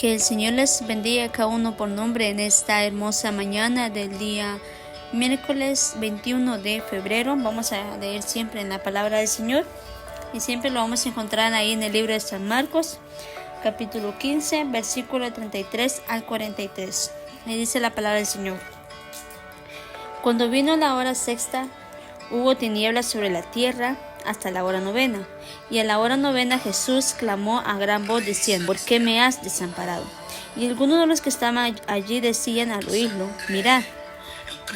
Que el Señor les bendiga a cada uno por nombre en esta hermosa mañana del día miércoles 21 de febrero. Vamos a leer siempre en la palabra del Señor y siempre lo vamos a encontrar ahí en el libro de San Marcos, capítulo 15, versículo 33 al 43. Y dice la palabra del Señor: Cuando vino la hora sexta, hubo tinieblas sobre la tierra hasta la hora novena. Y a la hora novena Jesús clamó a gran voz diciendo: ¿Por qué me has desamparado? Y algunos de los que estaban allí decían al oírlo: Mirad,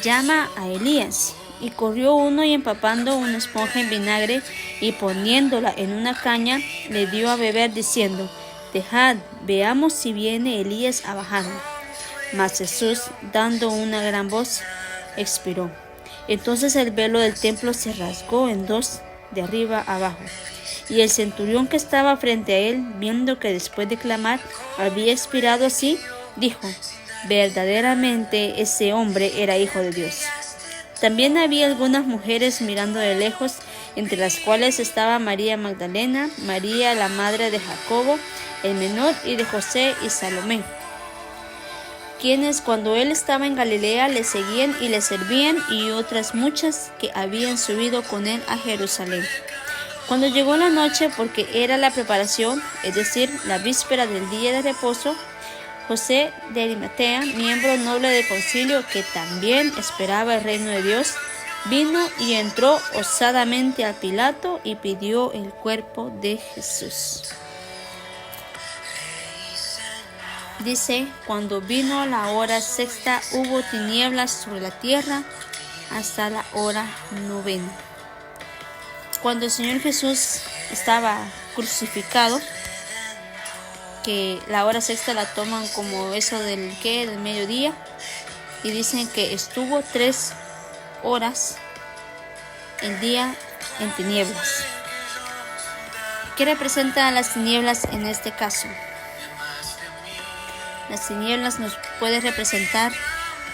llama a Elías. Y corrió uno y empapando una esponja en vinagre y poniéndola en una caña, le dio a beber diciendo: Dejad, veamos si viene Elías a bajarlo. Mas Jesús, dando una gran voz, expiró. Entonces el velo del templo se rasgó en dos, de arriba abajo. Y el centurión que estaba frente a él, viendo que después de clamar había expirado así, dijo: verdaderamente ese hombre era hijo de Dios. También había algunas mujeres mirando de lejos, entre las cuales estaba María Magdalena, María la madre de Jacobo el menor y de José y Salomé, quienes cuando él estaba en Galilea le seguían y le servían, y otras muchas que habían subido con él a Jerusalén. Cuando llegó la noche, porque era la preparación, es decir, la víspera del día de reposo, José de Arimatea, miembro noble del concilio, que también esperaba el reino de Dios, vino y entró osadamente a Pilato y pidió el cuerpo de Jesús. Dice: cuando vino la hora sexta, hubo tinieblas sobre la tierra hasta la hora novena. Cuando el Señor Jesús estaba crucificado, que la hora sexta la toman como eso del mediodía, y dicen que estuvo 3 horas el día en tinieblas. ¿Qué representan las tinieblas en este caso? Las tinieblas nos puede representar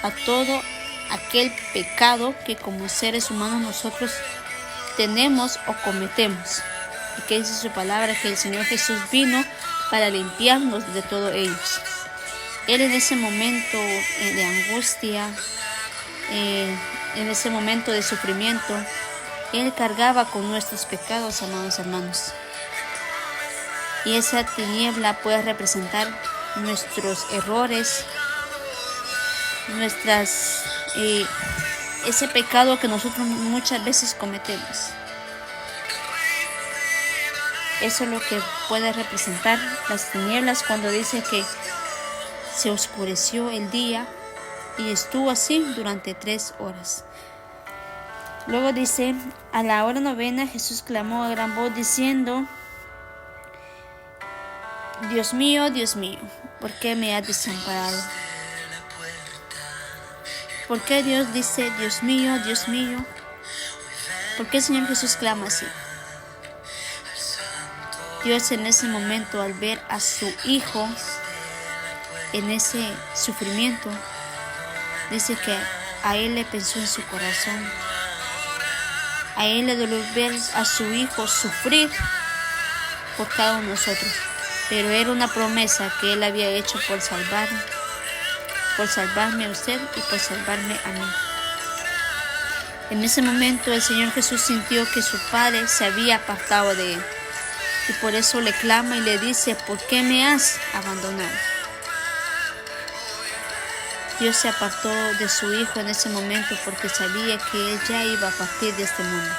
a todo aquel pecado que como seres humanos nosotros tenemos o cometemos. Y que dice su palabra que el Señor Jesús vino para limpiarnos de todos ellos. Él en ese momento de angustia, en ese momento de sufrimiento, Él cargaba con nuestros pecados, amados hermanos. Y esa tiniebla puede representar nuestros errores, ese pecado que nosotros muchas veces cometemos. Eso es lo que puede representar las tinieblas cuando dice que se oscureció el día y estuvo así durante 3 horas. Luego dice: a la hora novena Jesús clamó a gran voz diciendo: Dios mío, ¿por qué me has desamparado? ¿Por qué Dios dice Dios mío? ¿Por qué el Señor Jesús clama así? Dios en ese momento, al ver a su Hijo en ese sufrimiento, dice que a Él le pensó en su corazón. A Él le dolió ver a su Hijo sufrir por cada uno de nosotros. Pero era una promesa que Él había hecho por salvarme a usted y por salvarme a mí. En ese momento el Señor Jesús sintió que su Padre se había apartado de Él. Y por eso le clama y le dice: ¿por qué me has abandonado? Dios se apartó de su Hijo en ese momento porque sabía que Él ya iba a partir de este mundo.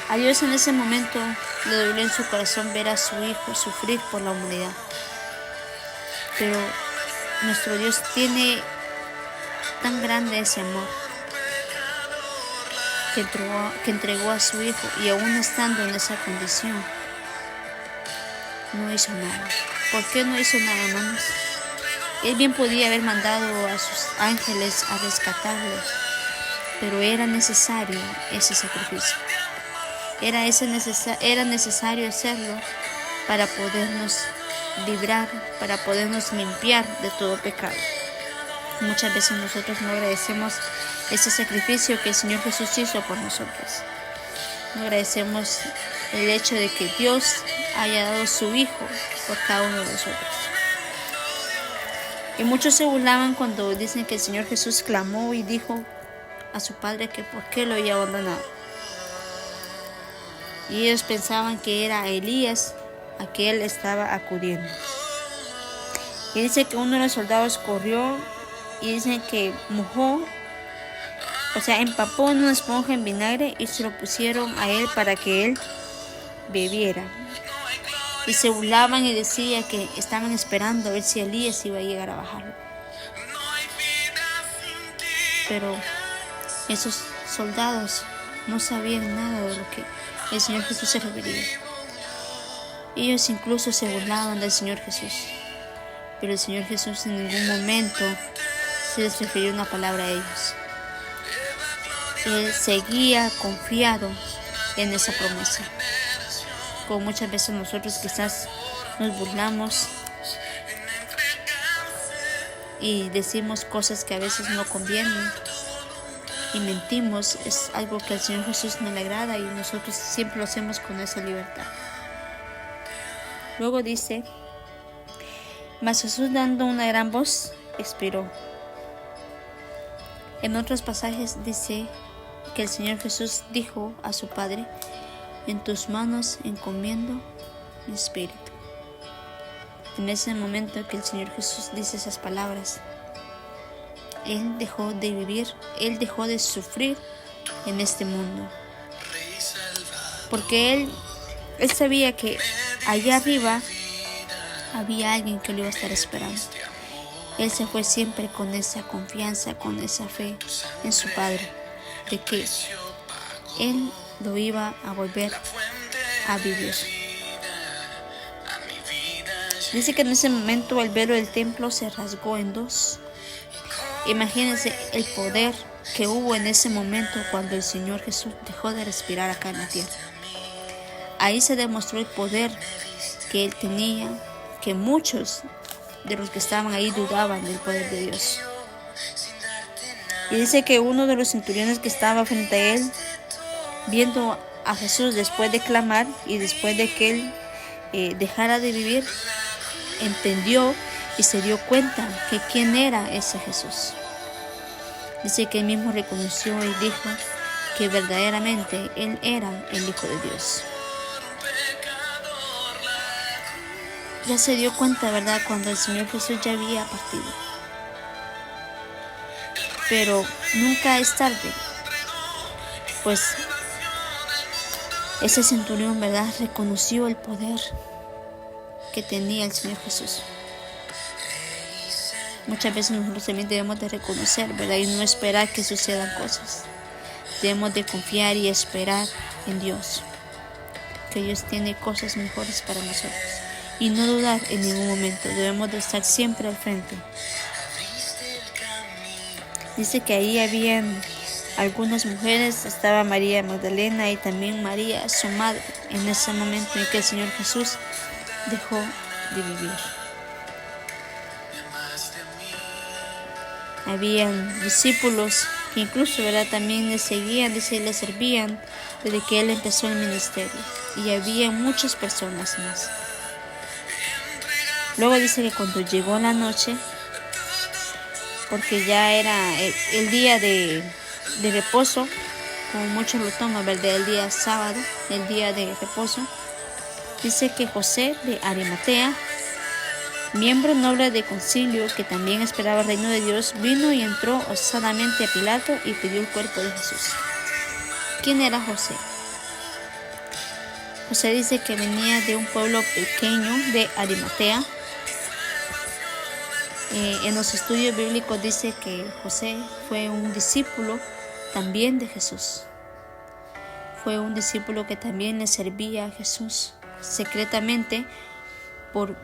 A Dios en ese momento le dolió en su corazón ver a su Hijo sufrir por la humanidad. Pero nuestro Dios tiene tan grande ese amor que entregó a su Hijo, y aún estando en esa condición no hizo nada. ¿Por qué no hizo nada, hermanos? Él bien podía haber mandado a sus ángeles a rescatarlo, pero era necesario ese sacrificio. Era necesario hacerlo para podernos librar, para podernos limpiar de todo pecado. Muchas veces nosotros no agradecemos ese sacrificio que el Señor Jesús hizo por nosotros. No agradecemos el hecho de que Dios haya dado su Hijo por cada uno de nosotros. Y muchos se burlaban cuando dicen que el Señor Jesús clamó y dijo a su Padre que por qué lo había abandonado. Y ellos pensaban que era Elías a que él estaba acudiendo. Y dice que uno de los soldados corrió y dice que mojó, o sea, empapó en una esponja en vinagre y se lo pusieron a él para que él bebiera. Y se burlaban y decían que estaban esperando a ver si Elías iba a llegar a bajarlo. Pero esos soldados no sabían nada de lo que el Señor Jesús se refería. Ellos incluso se burlaban del Señor Jesús. Pero el Señor Jesús en ningún momento se les refirió una palabra a ellos. Él seguía confiado en esa promesa. Como muchas veces nosotros quizás nos burlamos y decimos cosas que a veces no convienen y mentimos, es algo que al Señor Jesús no le agrada y nosotros siempre lo hacemos con esa libertad. Luego dice: mas Jesús, dando una gran voz, expiró. En otros pasajes dice que el Señor Jesús dijo a su Padre: en tus manos encomiendo mi espíritu. En ese momento que el Señor Jesús dice esas palabras, Él dejó de vivir, Él dejó de sufrir en este mundo. Porque Él sabía que allá arriba había alguien que lo iba a estar esperando. Él se fue siempre con esa confianza, con esa fe en su Padre, de que Él lo iba a volver a vivir. Dice que en ese momento el velo del templo se rasgó en dos. Imagínense el poder que hubo en ese momento cuando el Señor Jesús dejó de respirar acá en la tierra. Ahí se demostró el poder que Él tenía, que muchos de los que estaban ahí dudaban del poder de Dios. Y dice que uno de los centuriones que estaba frente a Él, viendo a Jesús después de clamar y después de que Él dejara de vivir, entendió y se dio cuenta que quién era ese Jesús. Dice que Él mismo reconoció y dijo que verdaderamente Él era el Hijo de Dios. Ya se dio cuenta, ¿verdad?, cuando el Señor Jesús ya había partido. Pero nunca es tarde, pues ese centurión, ¿verdad?, reconoció el poder que tenía el Señor Jesús. Muchas veces nosotros también debemos de reconocer, ¿verdad?, y no esperar que sucedan cosas. Debemos de confiar y esperar en Dios, que Dios tiene cosas mejores para nosotros. Y no dudar en ningún momento, debemos de estar siempre al frente. Dice que ahí habían algunas mujeres, estaba María Magdalena y también María, su madre, en ese momento en que el Señor Jesús dejó de vivir. Habían discípulos que incluso, ¿verdad?, también le seguían, dice, le servían desde que Él empezó el ministerio. Y había muchas personas más. Luego dice que cuando llegó la noche, porque ya era el día de reposo, como muchos lo toman, ¿verdad?, el día sábado, el día de reposo, dice que José de Arimatea, miembro noble del concilio que también esperaba el reino de Dios, vino y entró osadamente a Pilato y pidió el cuerpo de Jesús. ¿Quién era José? José dice que venía de un pueblo pequeño de Arimatea. En los estudios bíblicos dice que José fue un discípulo también de Jesús. Fue un discípulo que también le servía a Jesús secretamente por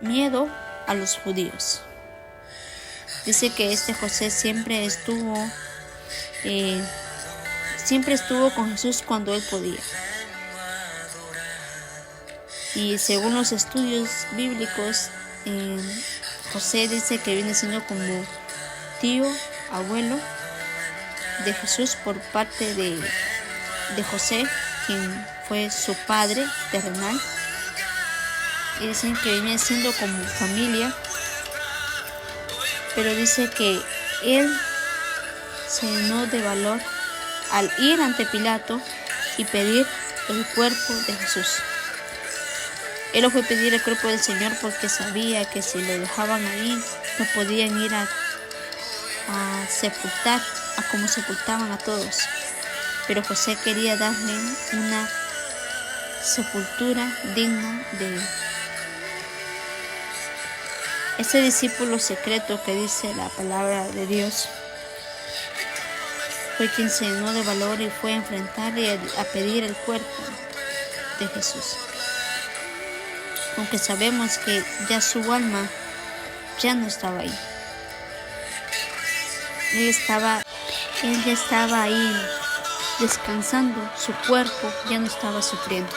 miedo a los judíos. Dice que este José siempre estuvo con Jesús cuando él podía. Y según los estudios bíblicos, José dice que viene siendo como tío, abuelo de Jesús por parte de José, quien fue su padre terrenal. y dicen que venía siendo como familia, pero dice que él se llenó de valor al ir ante Pilato y pedir el cuerpo de Jesús. Él fue a pedir el cuerpo del Señor porque sabía que si lo dejaban ahí no podían ir a sepultar a como sepultaban a todos. Pero José quería darle una sepultura digna de él. Ese discípulo secreto que dice la palabra de Dios fue quien se llenó de valor y fue a enfrentarle a pedir el cuerpo de Jesús. Aunque sabemos que ya su alma ya no estaba ahí. Él ya estaba ahí descansando, su cuerpo ya no estaba sufriendo.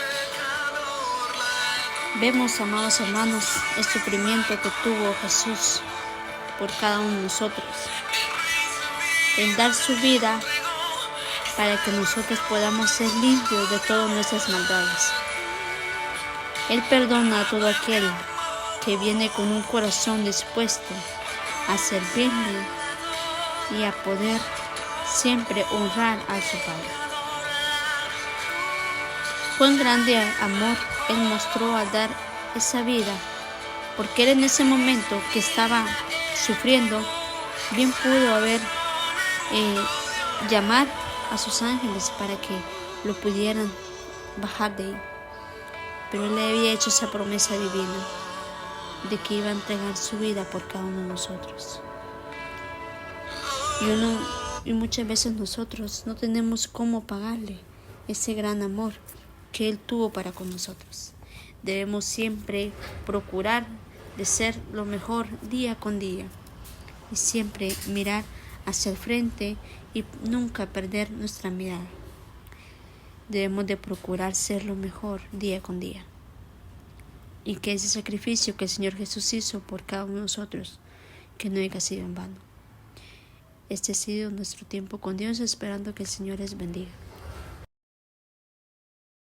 Vemos, amados hermanos, el sufrimiento que tuvo Jesús por cada uno de nosotros, en dar su vida para que nosotros podamos ser limpios de todas nuestras maldades. Él perdona a todo aquel que viene con un corazón dispuesto a servirle y a poder siempre honrar a su Padre. Cuán grande amor Él mostró al dar esa vida, porque Él en ese momento que estaba sufriendo, bien pudo haber llamar a sus ángeles para que lo pudieran bajar de ahí. Pero Él le había hecho esa promesa divina de que iba a entregar su vida por cada uno de nosotros. Y muchas veces nosotros no tenemos cómo pagarle ese gran amor que Él tuvo para con nosotros. Debemos siempre procurar de ser lo mejor día con día y siempre mirar hacia el frente y nunca perder nuestra mirada. Debemos de procurar ser lo mejor día con día y que ese sacrificio que el Señor Jesús hizo por cada uno de nosotros, que no haya sido en vano. Este ha sido nuestro tiempo con Dios, esperando que el Señor les bendiga.